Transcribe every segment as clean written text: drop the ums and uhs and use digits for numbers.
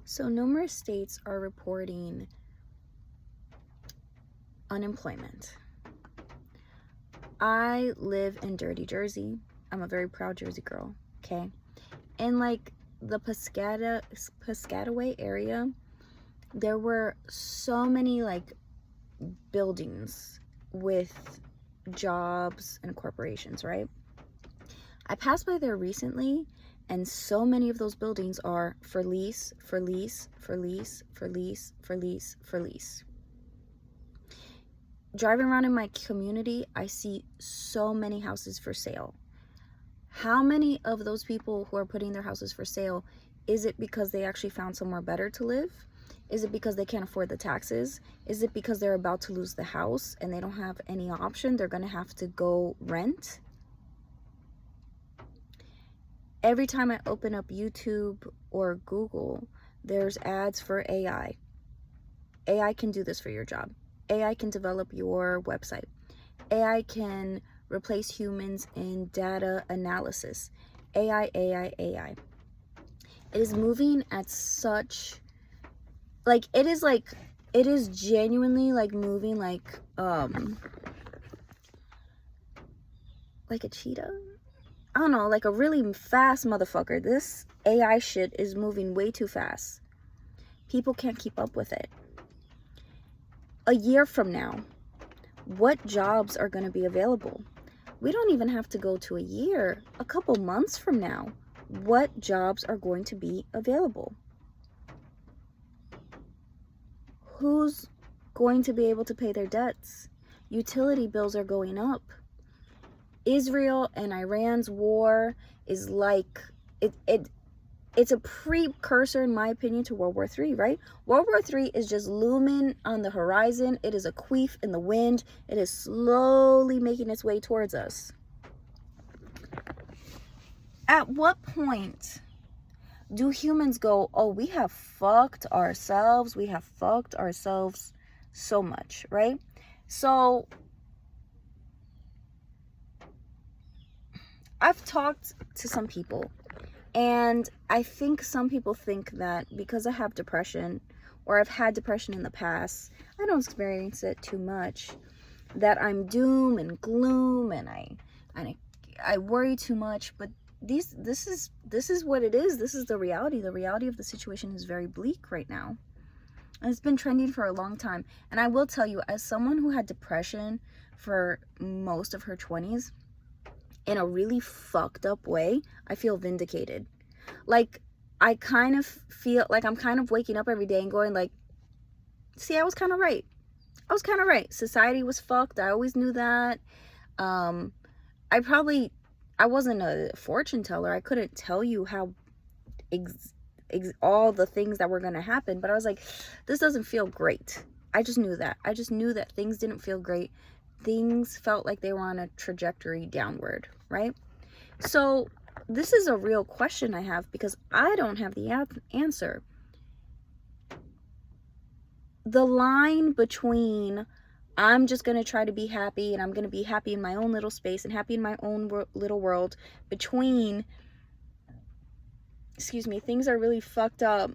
So numerous states are reporting unemployment. I live in dirty Jersey. I'm a very proud Jersey girl, okay? In like the Piscataway area, there were so many like buildings with jobs and corporations, right? I passed by there recently, and so many of those buildings are for lease, for lease, for lease, for lease, for lease, for lease. Driving around in my community, I see so many houses for sale. How many of those people who are putting their houses for sale, is it because they actually found somewhere better to live? Is it because they can't afford the taxes? Is it because they're about to lose the house and they don't have any option? They're going to have to go rent? Every time I open up YouTube or Google, there's ads for AI. AI can do this for your job. AI can develop your website. AI can replace humans in data analysis. AI. It is moving at such, like, it is genuinely like moving like a cheetah. I don't know, like a really fast motherfucker. This AI shit is moving way too fast. People can't keep up with it. A year from now, what jobs are going to be available? We don't even have to go to a year. A couple months from now, what jobs are going to be available? Who's going to be able to pay their debts? Utility bills are going up. Israel and Iran's war is like, it's a precursor, in my opinion, to World War III, right? World War III is just looming on the horizon. It is a queef in the wind. It is slowly making its way towards us. At what point do humans go, oh, we have fucked ourselves. We have fucked ourselves so much, right? So I've talked to some people, and I think some people think that because I have depression, or I've had depression in the past, I don't experience it too much, that I'm doom and gloom, and I worry too much. But this is what it is. This is the reality. The reality of the situation is very bleak right now. And it's been trending for a long time. And I will tell you, as someone who had depression for most of her 20s, in a really fucked up way, I feel vindicated. Like, I kind of feel like I'm kind of waking up every day and going like, see, I was kind of right. Society was fucked. I always knew that. I wasn't a fortune teller. I couldn't tell you how all the things that were going to happen, but I was like, this doesn't feel great. I just knew that things didn't feel great. Things felt like they were on a trajectory downward, right? So this is a real question I have, because I don't have the answer. The line between I'm just going to try to be happy, and I'm going to be happy in my own little space and happy in my own little world, between, things are really fucked up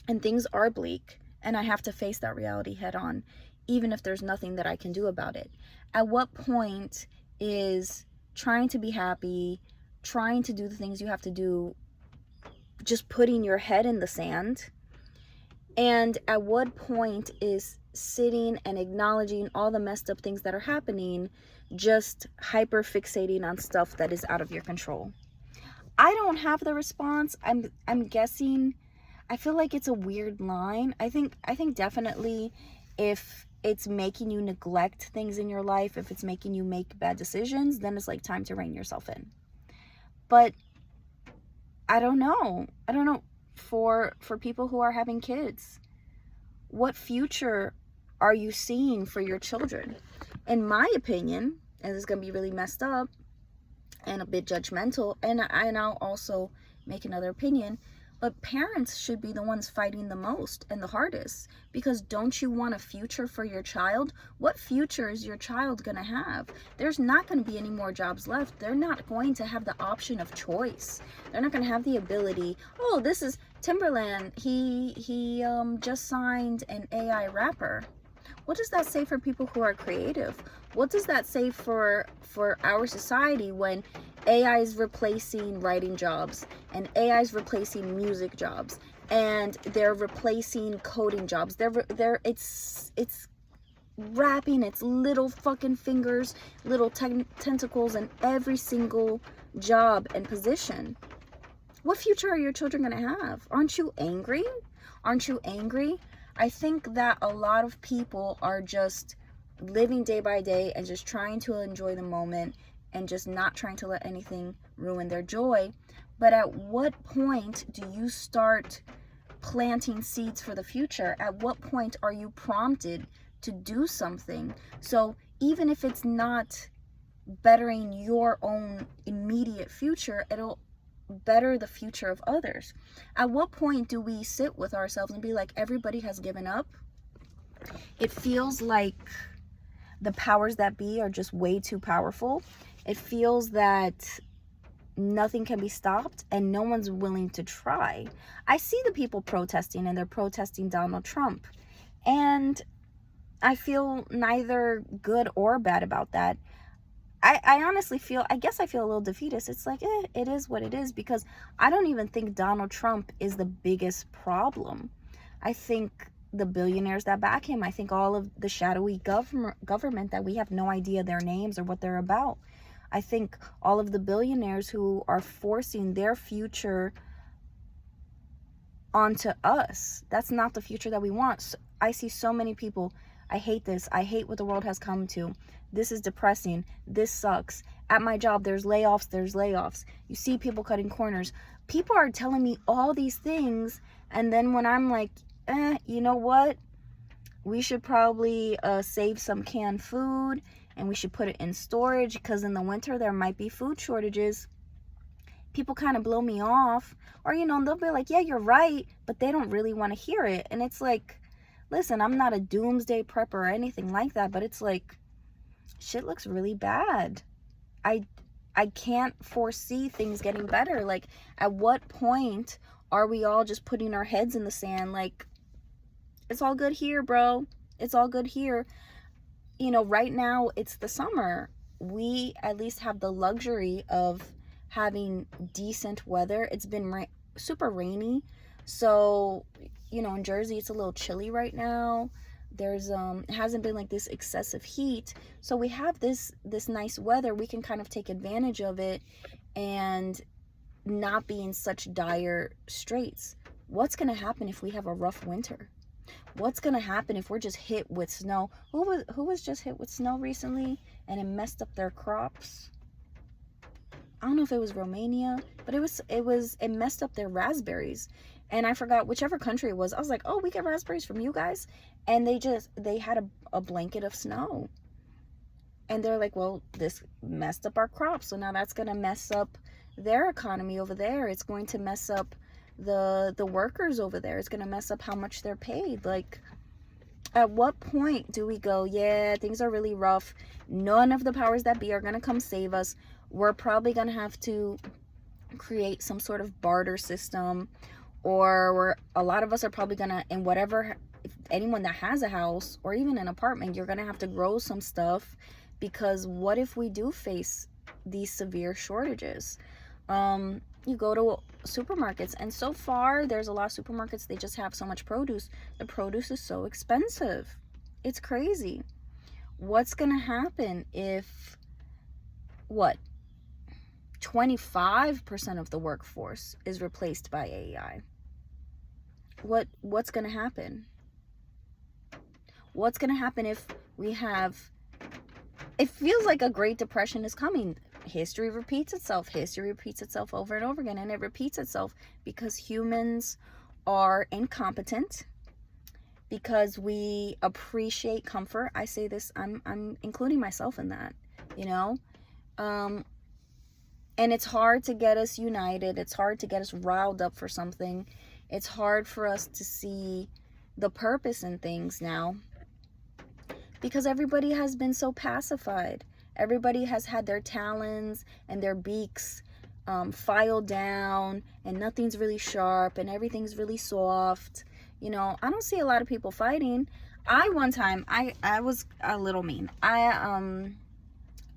and things are bleak, and I have to face that reality head on, even if there's nothing that I can do about it. At what point is trying to be happy, trying to do the things you have to do, just putting your head in the sand? And at what point is sitting and acknowledging all the messed up things that are happening, just hyper fixating on stuff that is out of your control? I don't have the response. I'm guessing. I feel like it's a weird line. I think definitely, if it's making you neglect things in your life, if it's making you make bad decisions, then it's like time to rein yourself in. But I don't know for people who are having kids, what future are you seeing for your children? In my opinion, and this is going to be really messed up and a bit judgmental, and I'll also make another opinion, but parents should be the ones fighting the most and the hardest, because don't you want a future for your child? What future is your child going to have? There's not going to be any more jobs left. They're not going to have the option of choice. They're not going to have the ability, oh, this is, Timberland, he just signed an AI rapper. What does that say for people who are creative? What does that say for our society when AI is replacing writing jobs, and AI is replacing music jobs, and they're replacing coding jobs? It's wrapping its little fucking fingers, little tentacles in every single job and position. What future are your children going to have? Aren't you angry? Aren't you angry? I think that a lot of people are just living day by day and just trying to enjoy the moment and just not trying to let anything ruin their joy. But at what point do you start planting seeds for the future? At what point are you prompted to do something? So even if it's not bettering your own immediate future, it'll better the future of others. At what point do we sit with ourselves and be like, everybody has given up? It feels like the powers that be are just way too powerful. It feels that nothing can be stopped and no one's willing to try. I see the people protesting, and they're protesting Donald Trump, and I feel neither good or bad about that. I honestly feel, I guess I feel a little defeatist. It's like, it is what it is, because I don't even think Donald Trump is the biggest problem. I think the billionaires that back him, I think all of the shadowy government that we have no idea their names or what they're about. I think all of the billionaires who are forcing their future onto us. That's not the future that we want. So I see so many people, I hate this. I hate what the world has come to. This is depressing. This sucks. At my job, there's layoffs. You see people cutting corners. People are telling me all these things, and then when I'm like, you know what? We should probably save some canned food, and we should put it in storage, because in the winter there might be food shortages. People kind of blow me off, or they'll be like, yeah, you're right, but they don't really want to hear it. And it's like, listen, I'm not a doomsday prepper or anything like that, but it's like, shit looks really bad. I can't foresee things getting better. Like, at what point are we all just putting our heads in the sand? Like, it's all good here, bro. It's all good here. Right now it's the summer. We at least have the luxury of having decent weather. It's been super rainy. So, in Jersey, it's a little chilly right now. There's it hasn't been like this excessive heat, so we have this nice weather. We can kind of take advantage of it and not be in such dire straits. What's going to happen if we have a rough winter? What's going to happen if we're just hit with snow? Who was just hit with snow recently and it messed up their crops? I don't know if it was Romania, but it messed up their raspberries. And I forgot whichever country it was. I was like, oh, we get raspberries from you guys. And they had a blanket of snow. And they're like, well, this messed up our crops. So now that's going to mess up their economy over there. It's going to mess up the workers over there. It's going to mess up how much they're paid. Like, at what point do we go, yeah, things are really rough. None of the powers that be are going to come save us. We're probably going to have to create some sort of barter system, or a lot of us are probably going to, in whatever, if anyone that has a house or even an apartment, you're going to have to grow some stuff, because what if we do face these severe shortages? You go to supermarkets, and so far there's a lot of supermarkets, they just have so much produce. The produce is so expensive. It's crazy. What's going to happen if, 25% of the workforce is replaced by AI? What's going to happen? What's going to happen if we have, it feels like a Great Depression is coming. History repeats itself over and over again, and it repeats itself because humans are incompetent, because we appreciate comfort. I say this, I'm including myself in that, and it's hard to get us united. It's hard to get us riled up for something. It's hard for us to see the purpose in things now, because everybody has been so pacified. Everybody has had their talons and their beaks filed down and nothing's really sharp and everything's really soft. You know, I don't see a lot of people fighting. One time I was a little mean.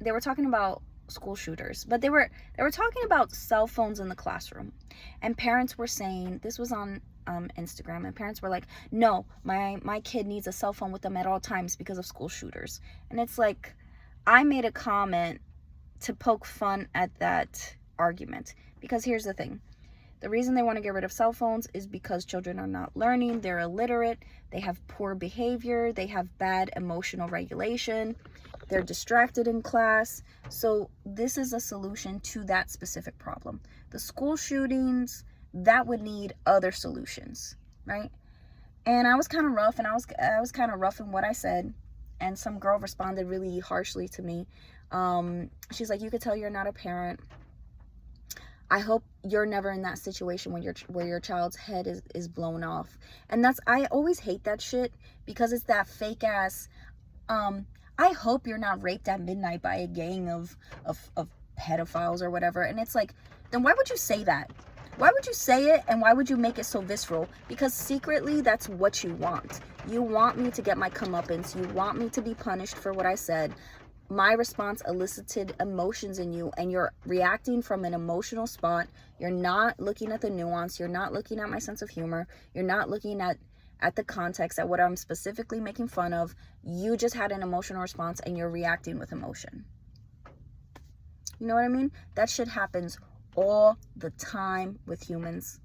They were talking about school shooters, but they were talking about cell phones in the classroom, and parents were saying, this was on Instagram, and parents were like, no, my kid needs a cell phone with them at all times because of school shooters. And it's like, I made a comment to poke fun at that argument, because here's the thing. The reason they want to get rid of cell phones is because children are not learning, they're illiterate, they have poor behavior, they have bad emotional regulation, they're distracted in class. So this is a solution to that specific problem. The school shootings, that would need other solutions, right? And I was kind of rough, and I was kind of rough in what I said, and some girl responded really harshly to me. She's like, you could tell you're not a parent. I hope you're never in that situation where your child's head is blown off. And I always hate that shit, because it's that fake ass, I hope you're not raped at midnight by a gang of pedophiles or whatever. And it's like, then why would you say that? Why would you say it, and why would you make it so visceral? Because secretly, that's what you want. You want me to get my comeuppance. You want me to be punished for what I said. My response elicited emotions in you, and you're reacting from an emotional spot. You're not looking at the nuance. You're not looking at my sense of humor. You're not looking at the context, at what I'm specifically making fun of. You just had an emotional response, and you're reacting with emotion. You know what I mean? That shit happens all the time with humans.